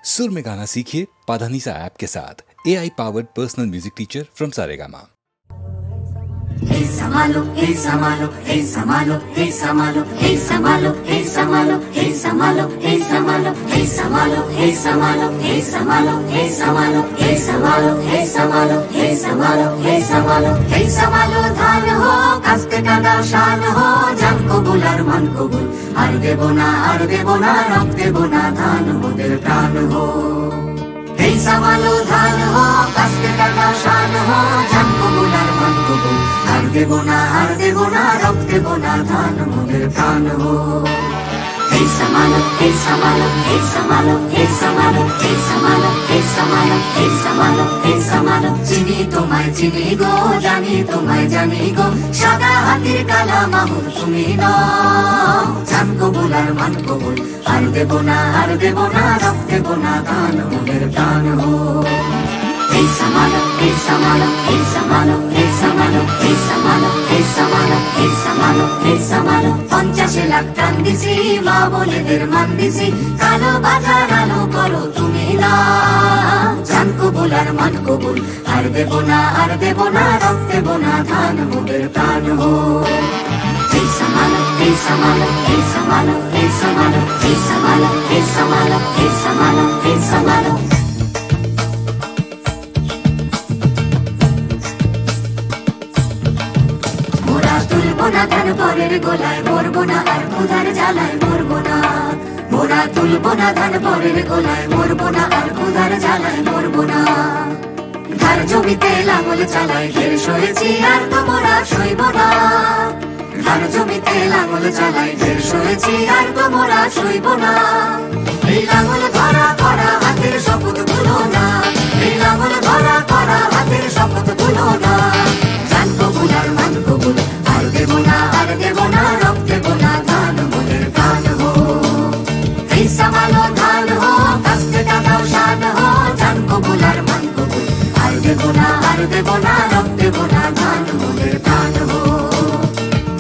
सुर में गाना सीखिए पाधानीसा ऐप के साथ। AI powered personal music teacher from Saregama. Hey Samalo, hey Samalo, hey Samalo, hey Samalo, hey Samalo, hey Samalo, hey Samalo, hey Samalo, hey Samalo, hey Samalo, hey Samalo, hey Samalo, hey Samalo, hey Samalo, hey Samalo, hey Samalo, hey Samalo धान हो कास्ते कादा शान हो जान को बुलार मन को bull are देबो ना रक्त देबो ना धान मोदेर प्राण हो। Hey Samalo धान हो कास्ते कादा शान हो जान को बुलार मन को बुल आर देबो ना रक्त देबो ना धान मोदेर प्राण हो। Hey Samalo, hey Samalo, hey Samalo, hey Samalo, hey Samalo, hey Samalo, hey Samalo, hey Samalo, চিনি তোমায় চিনি গো জানি তোমায় জানি গো সাদা হাতির কালা মাহুর তুমি নও জান কবুল আর মান কবুল আর দেবো না রক্ত দেবো না দান মোদের প্রাণ হো। Hey Samalo, hey Samalo, hey Samalo, hey Samalo, hey Samalo, hey Samalo, hey Samalo, hey Samalo, 50 lakh টান দিছি মা বলেদের মান দিছি কালো বাজার আলো করো তুমি না জান কবুল আর মান কবুল আর দেবো না রক্ত দেবো না ধান মোদের প্রাণ হো। Hey Samalo, hey Samalo, hey Samalo, hey Samalo, hey Samalo, hey Samalo, hey Samalo, hey Samalo, মোরা ধান পরের গোলায় মরবো না আর ক্ষুধার জ্বালায় মরবো না মোরা তুলবো না ধান পরের গোলায় মরবো না আর ক্ষুধার জ্বালায় মরবো না ধার জমিতে লাঙল চালায় ঢের সয়েছি আর তো মোরা সইব না ধার জমিতে লাঙল চালায় ঢের সয়েছি আর তো মোরা সইব না এই লাঙল ধরা করা হাতের শপথ ভুলো না এই লাঙল ধরা করা হাতের শপথ ভুলো না জান কবুল আর মান কবুল আর দেবো না রক্ত দেবো না ধান মোদের প্রাণ হো। Hey Samalo ধান হো কাস্তে কাদাও শান হো জান কবুল আর মান কবুল আর দেবো না রক্ত দেবো না ধান মোদের প্রাণ হো।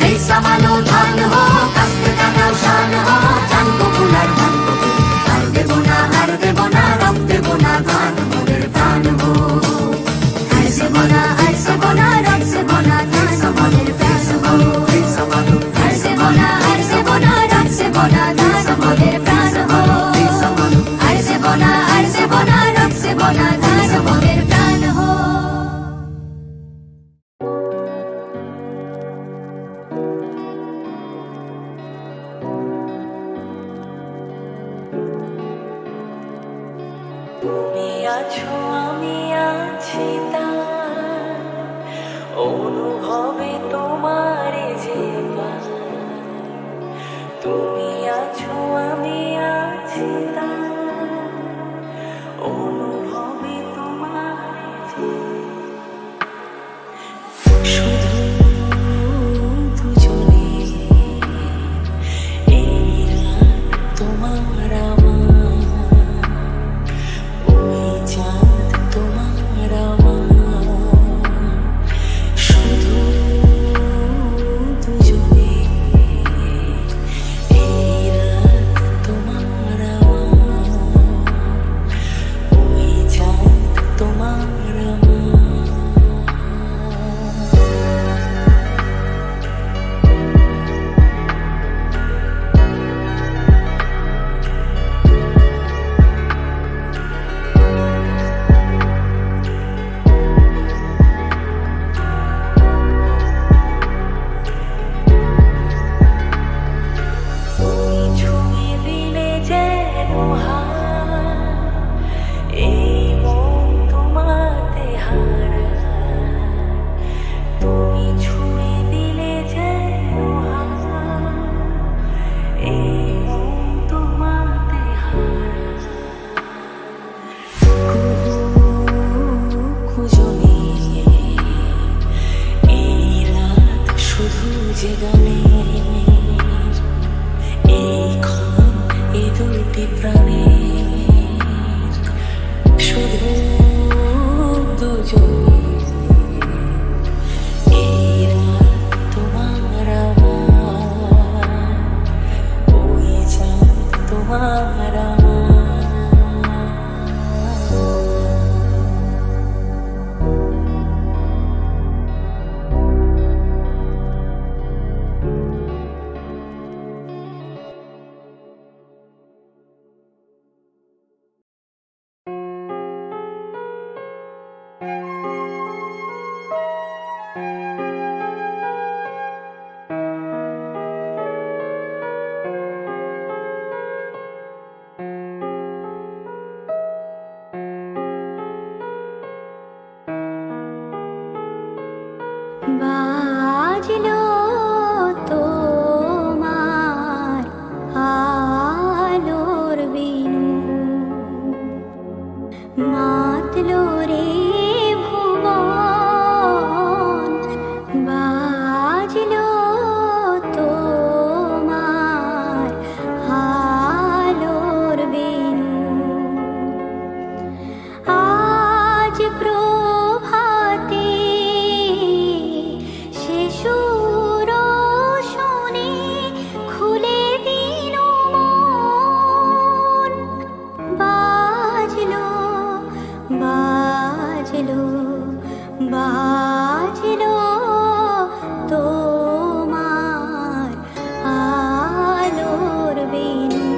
Hey Samalo ধান হো কাস্তে কাদাও শান হো জান কবুল আর মান কবুল আর দেবো না রক্ত দেবো না ধান মোদের প্রাণ হো। আর সেবো না রক্ত সেবো না ধান মোদের প্রাণ হো। Hey Samalo, আর সেবো না রক্ত সেবো না ধান মোদের প্রাণ হো। Hey Samalo, আর সেবো না রক্ত সেবো না ধান মোদের প্রাণ হো। তুমি আছো আমি আছি তার অনুভবে তোমার যে পাই। তুমি আছো আমি আছি তার অনুভবে তোমার যে শুধু দুজনে এই রাত তোমার আমার ওই চাঁদ মাতলো রে ভুবন বাজলো তোমার আলোর বেণু আজ প্রভাতে সে সুর শুনে খুলে দিল মন বাজলো বাজলো বাজলো তোমার আলোর বেণু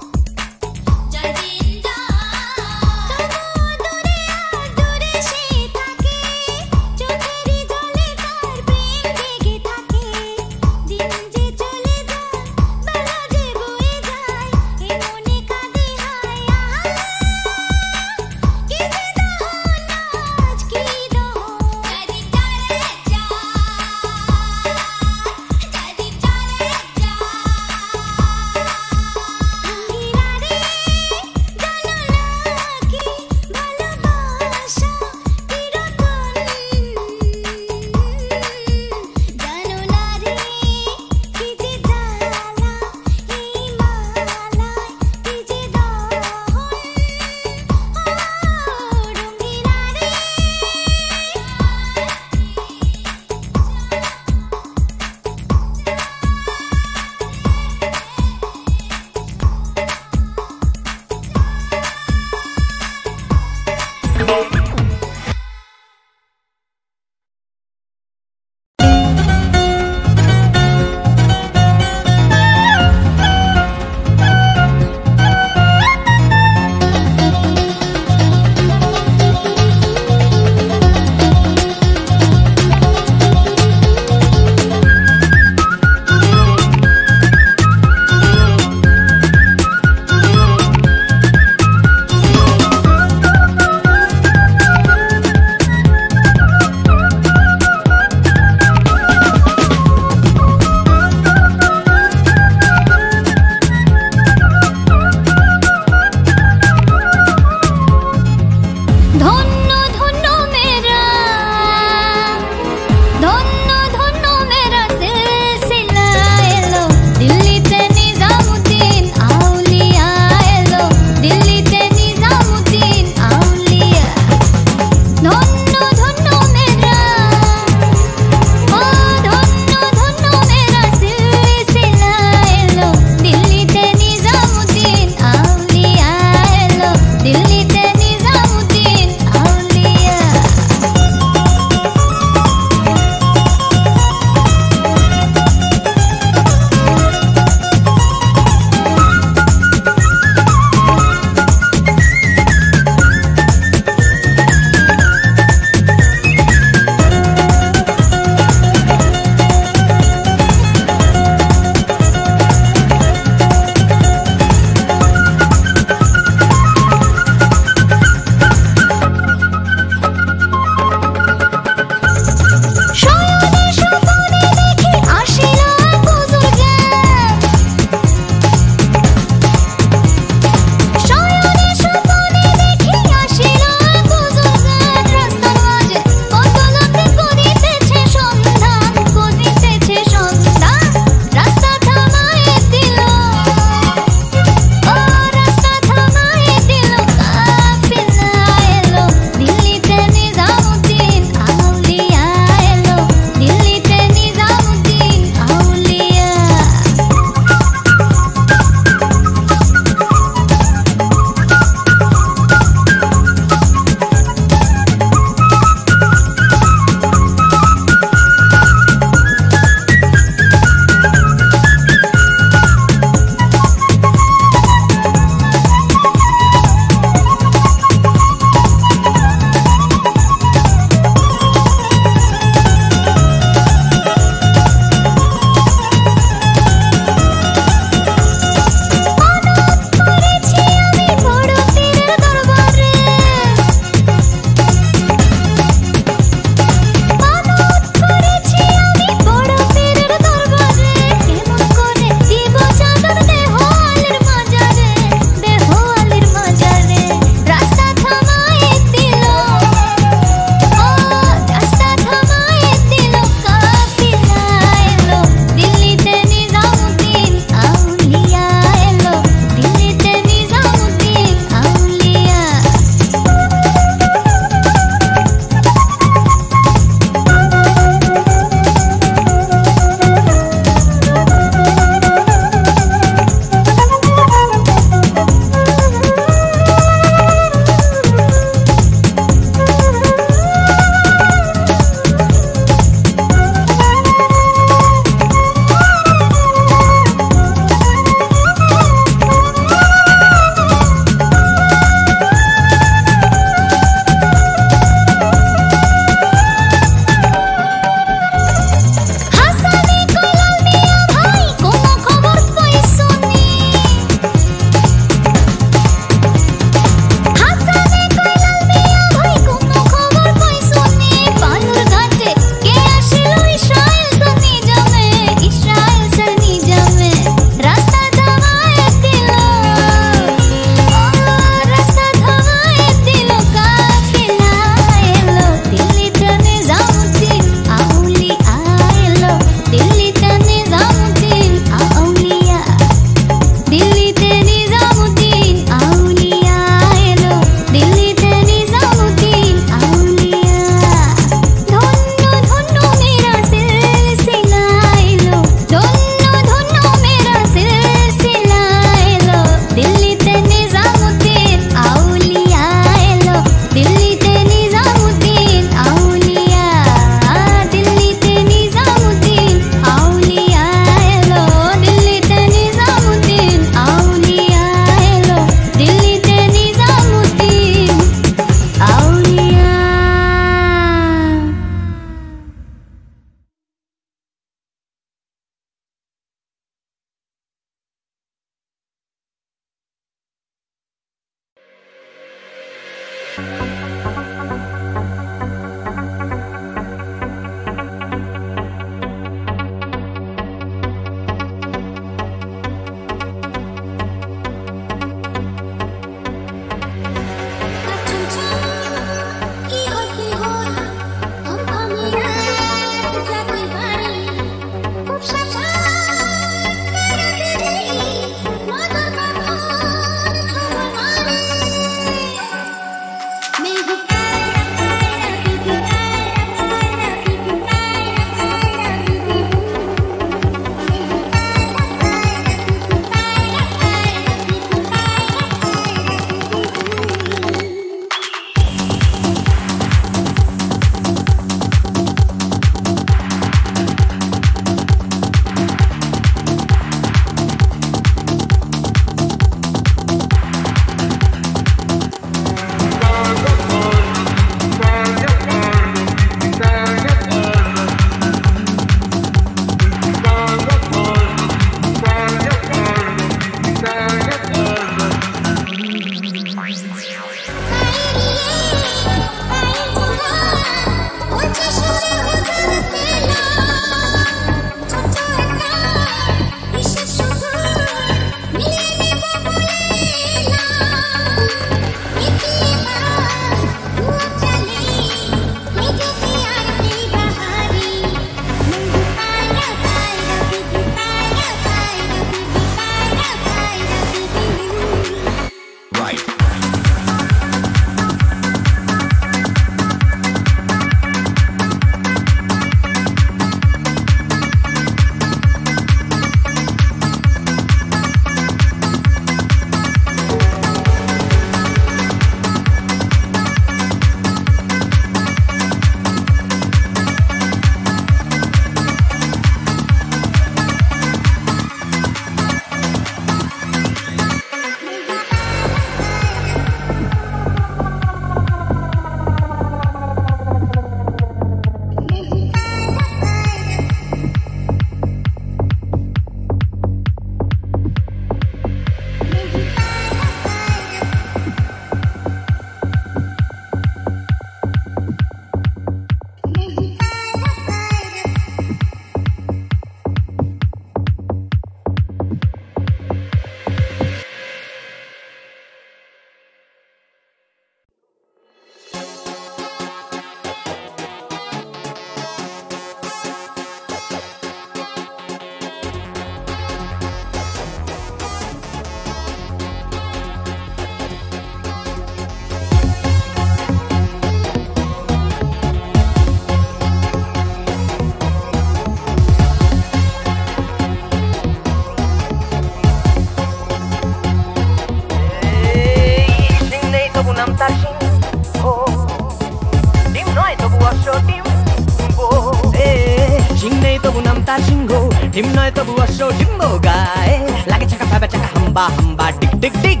ডিম নয় তবু অশ্ব ডিম্ব গায়ে লাগে চাকা ভাবে চাকা হাম্বা হাম্বা টিক টিক টিক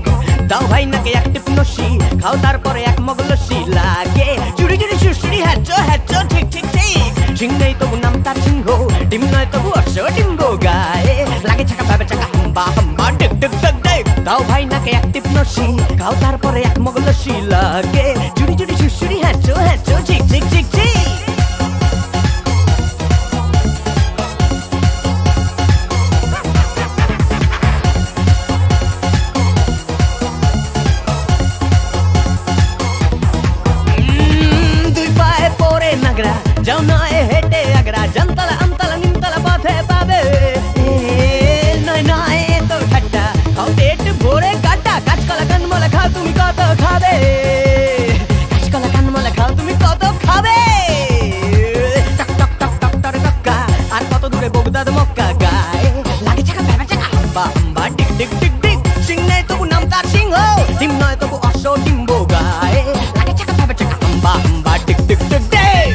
দাও ভাই নাকে এক টিপ নসি খাও তারপরে এক মগ লস্যি লাগে চুরি চুরি সুশ্রী হ্যাচো হ্যাচো ঠিক ঠিক ঠিক সিং নেই তবু নাম তার সিংহ ডিম নয় তবু অশ্ব ডিম্ব গায়ে লাগে চাকা ভাবে চাকা হাম্বা হাম্বা টিক টিক টিক টিক দাও ভাই নাকে এক টিপ নসি খাও তারপরে এক মগ লস্যি লাগে চুরি চুরি সুশ্রী হ্যাচো হ্যাচো ঠিক ঠিক ঠিক ঠিক যাও নয় হেঁটে আগ্রা জামতলা আমতলা নিমতলা পথে পাবে নয় নয় তো ঠাট্টা খাও পেট ভরে কাটা কাঁচকলা কানমলা খাও তুমি কত খাবে কাঁচকলা কানমলা খাও তুমি কত খাবে টক টক টক টক টরে টক্কা আর কত দূরে বগদাদ মক্কা গায়ে লাগে চাকা ভেবে চাকা হাম্বা হাম্বা টিক টিক টিক টিক সিং নেই তবু নাম তার সিংহ ডিম নয় তবু অশ্ব ডিম্ব গায়ে লাগে চাকা ভেবে চাকা হাম্বা হাম্বা টিক টিক টিক টিক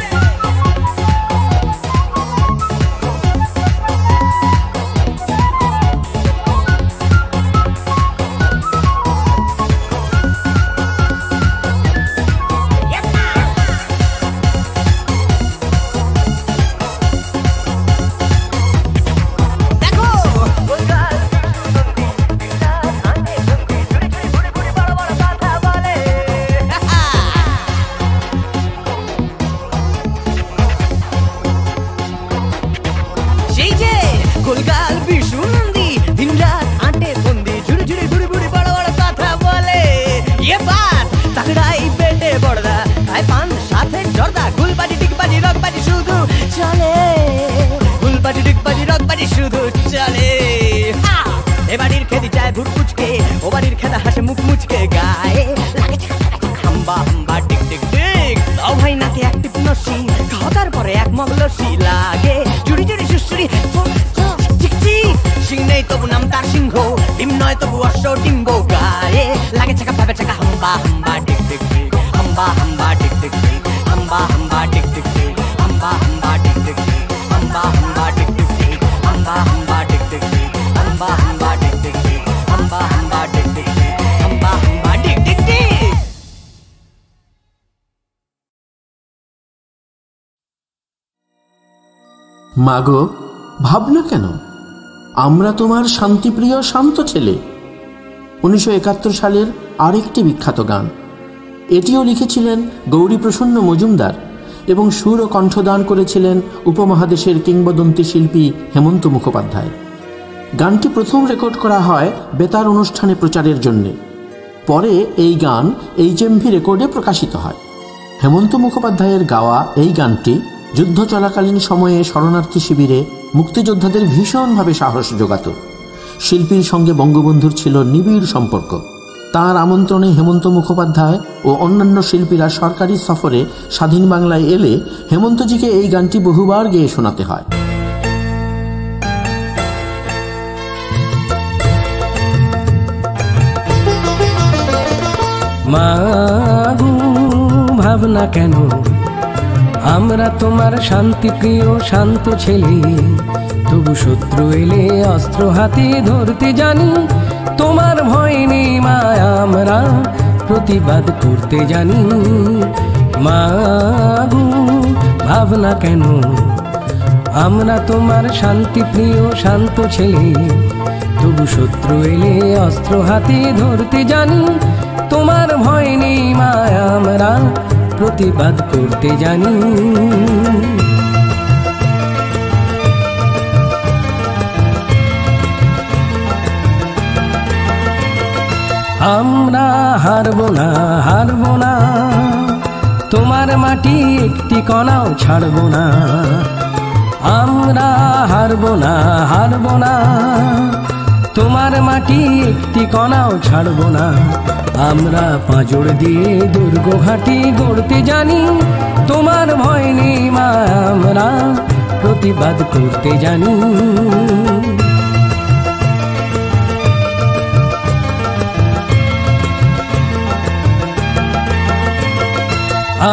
পরে এক মগলসি লাগে জুড়ি জুড়ি সুসুরি সিং নেই তবু নাম তার সিংহ ডিম নয় তবু অশ্ব ডিম্ব গায়ে লাগে চাকা পাবে চাকা হাম্বা হাম্বা টিক টিক টিক হাম্বা হাম্বা টিক টিক টিক হাম্বা হাম্বা টিক টিক টিক হাম্বা হাম্বা টিক টিক টিক হাম্বা হাম্বা টিক টিক টিক হাম্বা হাম্বা টিক টিক টিক হাম্বা হাম্বা টিক টিক টিক হাম্বা হাম্বা টিক টিক টিক হাম্বা হাম্বা টিক টিক টিক। মাগো ভাবনা কেন, আমরা তোমার শান্তিপ্রিয় শান্ত ছেলে। 1971 সালের আরেকটি বিখ্যাত গান, এটিও লিখেছিলেন গৌরীপ্রসন্ন মজুমদার এবং সুর ও কণ্ঠদান করেছিলেন উপমহাদেশের কিংবদন্তি শিল্পী হেমন্ত মুখোপাধ্যায়। গানটি প্রথম রেকর্ড করা হয় বেতার অনুষ্ঠানে প্রচারের জন্যে। পরে এই গান HMV রেকর্ডে প্রকাশিত হয়। হেমন্ত মুখোপাধ্যায়ের গাওয়া এই গানটি যুদ্ধ চলাকালীন সময়ে শরণার্থী শিবিরে মুক্তিযোদ্ধাদের ভীষণভাবে সাহস যোগাত। শিল্পীর সঙ্গে বঙ্গবন্ধুর ছিল নিবিড় সম্পর্ক। তাঁর আমন্ত্রণে হেমন্ত মুখোপাধ্যায় ও অন্যান্য শিল্পীরা সরকারি সফরে স্বাধীন বাংলায় এলে হেমন্তজিকে এই গানটি বহুবার গেয়ে শোনাতে হয়। মাগো ভাবনা কেন, আমরা তোমার শান্তিপ্রিয় শান্ত ছেলে, তবু শত্রু এলে অস্ত্র হাতে ধরতে জানি। তোমার ভয় নেই মা, আমরা প্রতিবাদ করতে জানি। মাগো ভাবনা কেন, আমরা তোমার শান্তিপ্রিয় শান্ত ছেলে, তবু শত্রু এলে অস্ত্র হাতে ধরতে জানি। তোমার ভয় নেই মা, আমরা প্রতিবাদ করতে জানি। আমরা হারবো না, হারবো না, তোমার মাটি একটি কণাও ছাড়বো না। আমরা হারবো না, হারবো না, তোমার মাটি একটি কণাও ছাড়বো না। আমরা পাঁজর দিয়ে দুর্গ ঘাঁটি গড়তে জানি। তোমার ভয় নেই মা, আমরা প্রতিবাদ করতে জানি।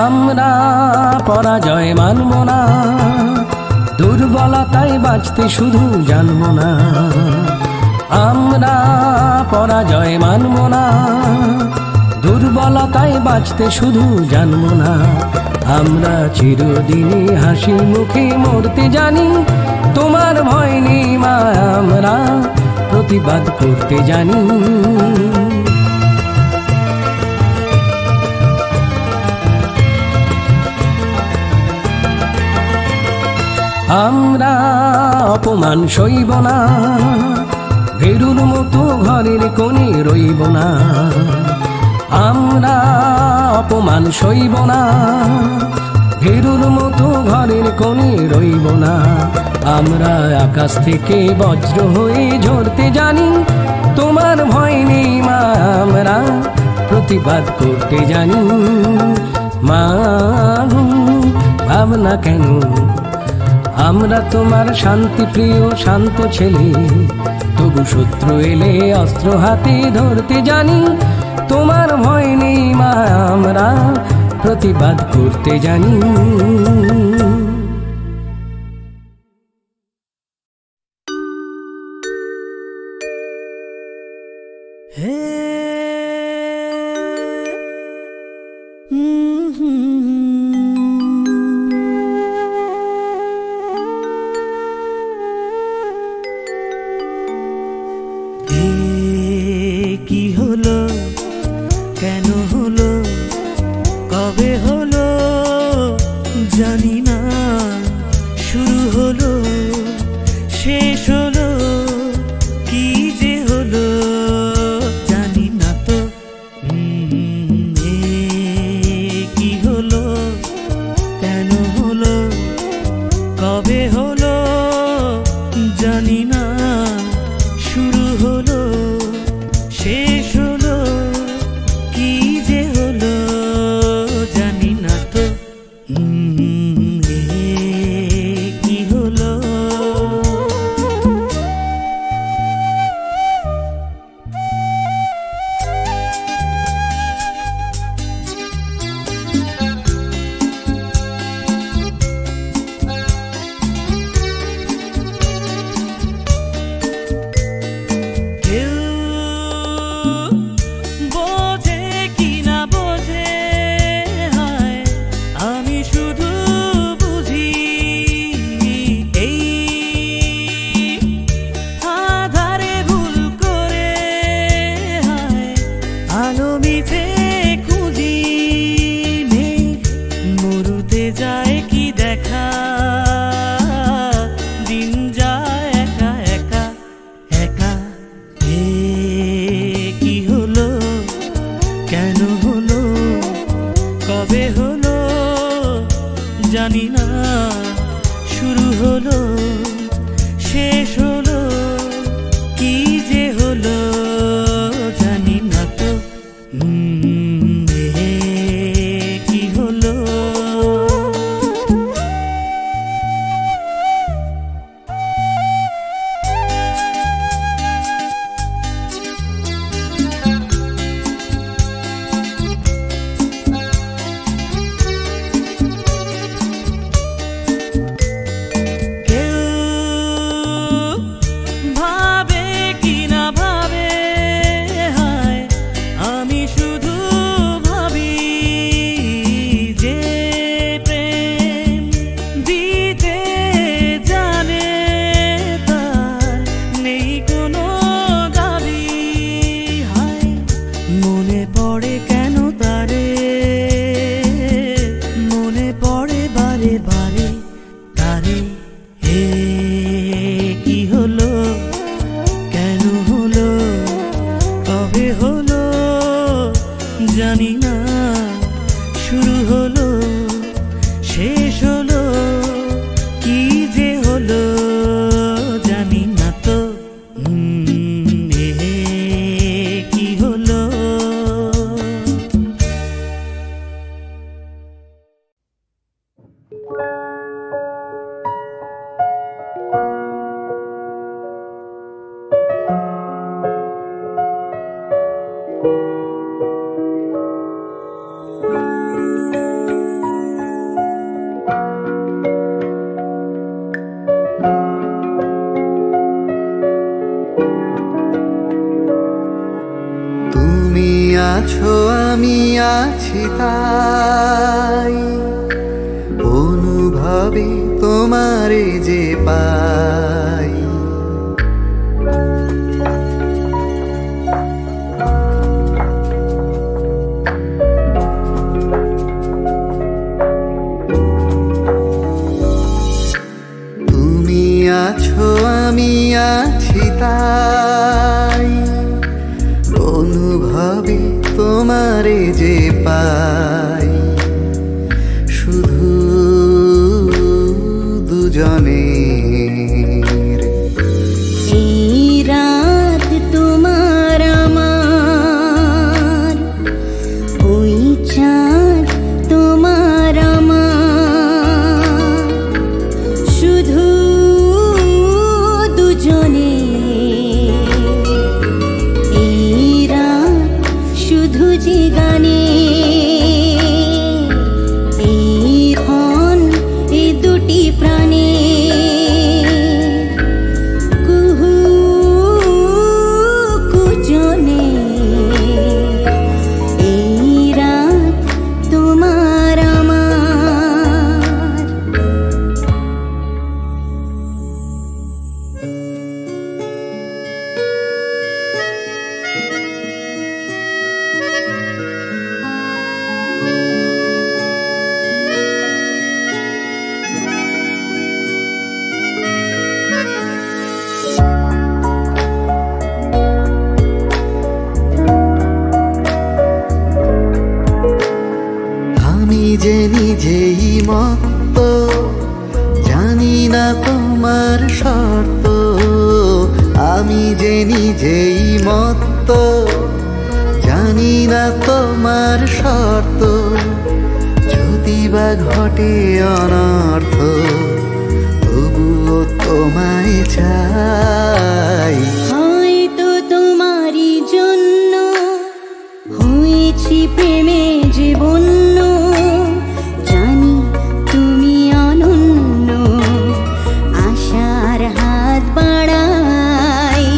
আমরা পরাজয় মানব না, দুর্বলতায় বাঁচতে শুধু জানব না। আমরা পরাজয় মানব না, দুর্বলতায় বাঁচতে শুধু জানব না। আমরা চিরদিনই হাসি মুখে মরতে জানি। তোমার ভয় নেই মা, আমরা প্রতিবাদ করতে জানি। আমরা অপমান সইব না, ভেরুর মতো ঘরের কোণে রইব না। আমরা অপমান সইব না, ভেরুর মতো ঘরের কোণে রইব না। আমরা আকাশ থেকে বজ্র হয়ে ঝরতে জানি। তোমার ভয় নেই মা, আমরা প্রতিবাদ করতে জানি। মা ভাবনা কেন, আমরা তোমার শান্তিপ্রিয় শান্ত ছেলে, তবু শত্রু এলে অস্ত্র হাতে ধরতে জানি। তোমার ভয় নেই মা, আমরা প্রতিবাদ করতে জানি। কি হলো, কেন হলো, কবে হলো জানি না। শুরু হলো, শেষ হলো, কি যে হলো জানি না তো। কি হলো, কেন হলো, কবে হলো জানি না। শুরু হলো, শেষ হলো, কি যে হলো জানি না। আছি তাই অনুভবে তোমারে যে পাই। তুমি আছো আমি আছি তাই অনুভবে তোমারে যে পাই। শুধু দুজনের এই রাত তোমার আমার, ওই চাঁদ তোমার আমার, শুধু দুজনে। এই রাত শুধু যে গানে, এই ক্ষণ এ দুটি প্রাণে কুহু কুজনে। এই রাত তোমার আমার। আমি যে নিজেই মত্ত, জানি না তোমার শর্ত। আমি যে নিজেই মত্ত, জানি না তোমার শর্ত। যদি বা ঘটে অনর্থ, তবুও তোমায় চাই। হয়তো তোমারই জন্য হয়েছি প্রেমে যে বন্য। জানি তুমি অনন্য, আশার হাত বাড়াই।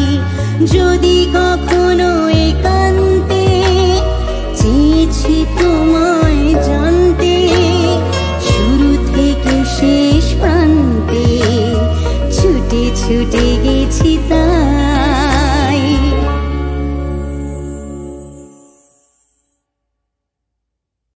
যদি কখনো একান্তে চেয়েছি তোমায় জানতে, শুরু থেকে শেষ প্রান্তে ছুটে ছুটে গেছি তা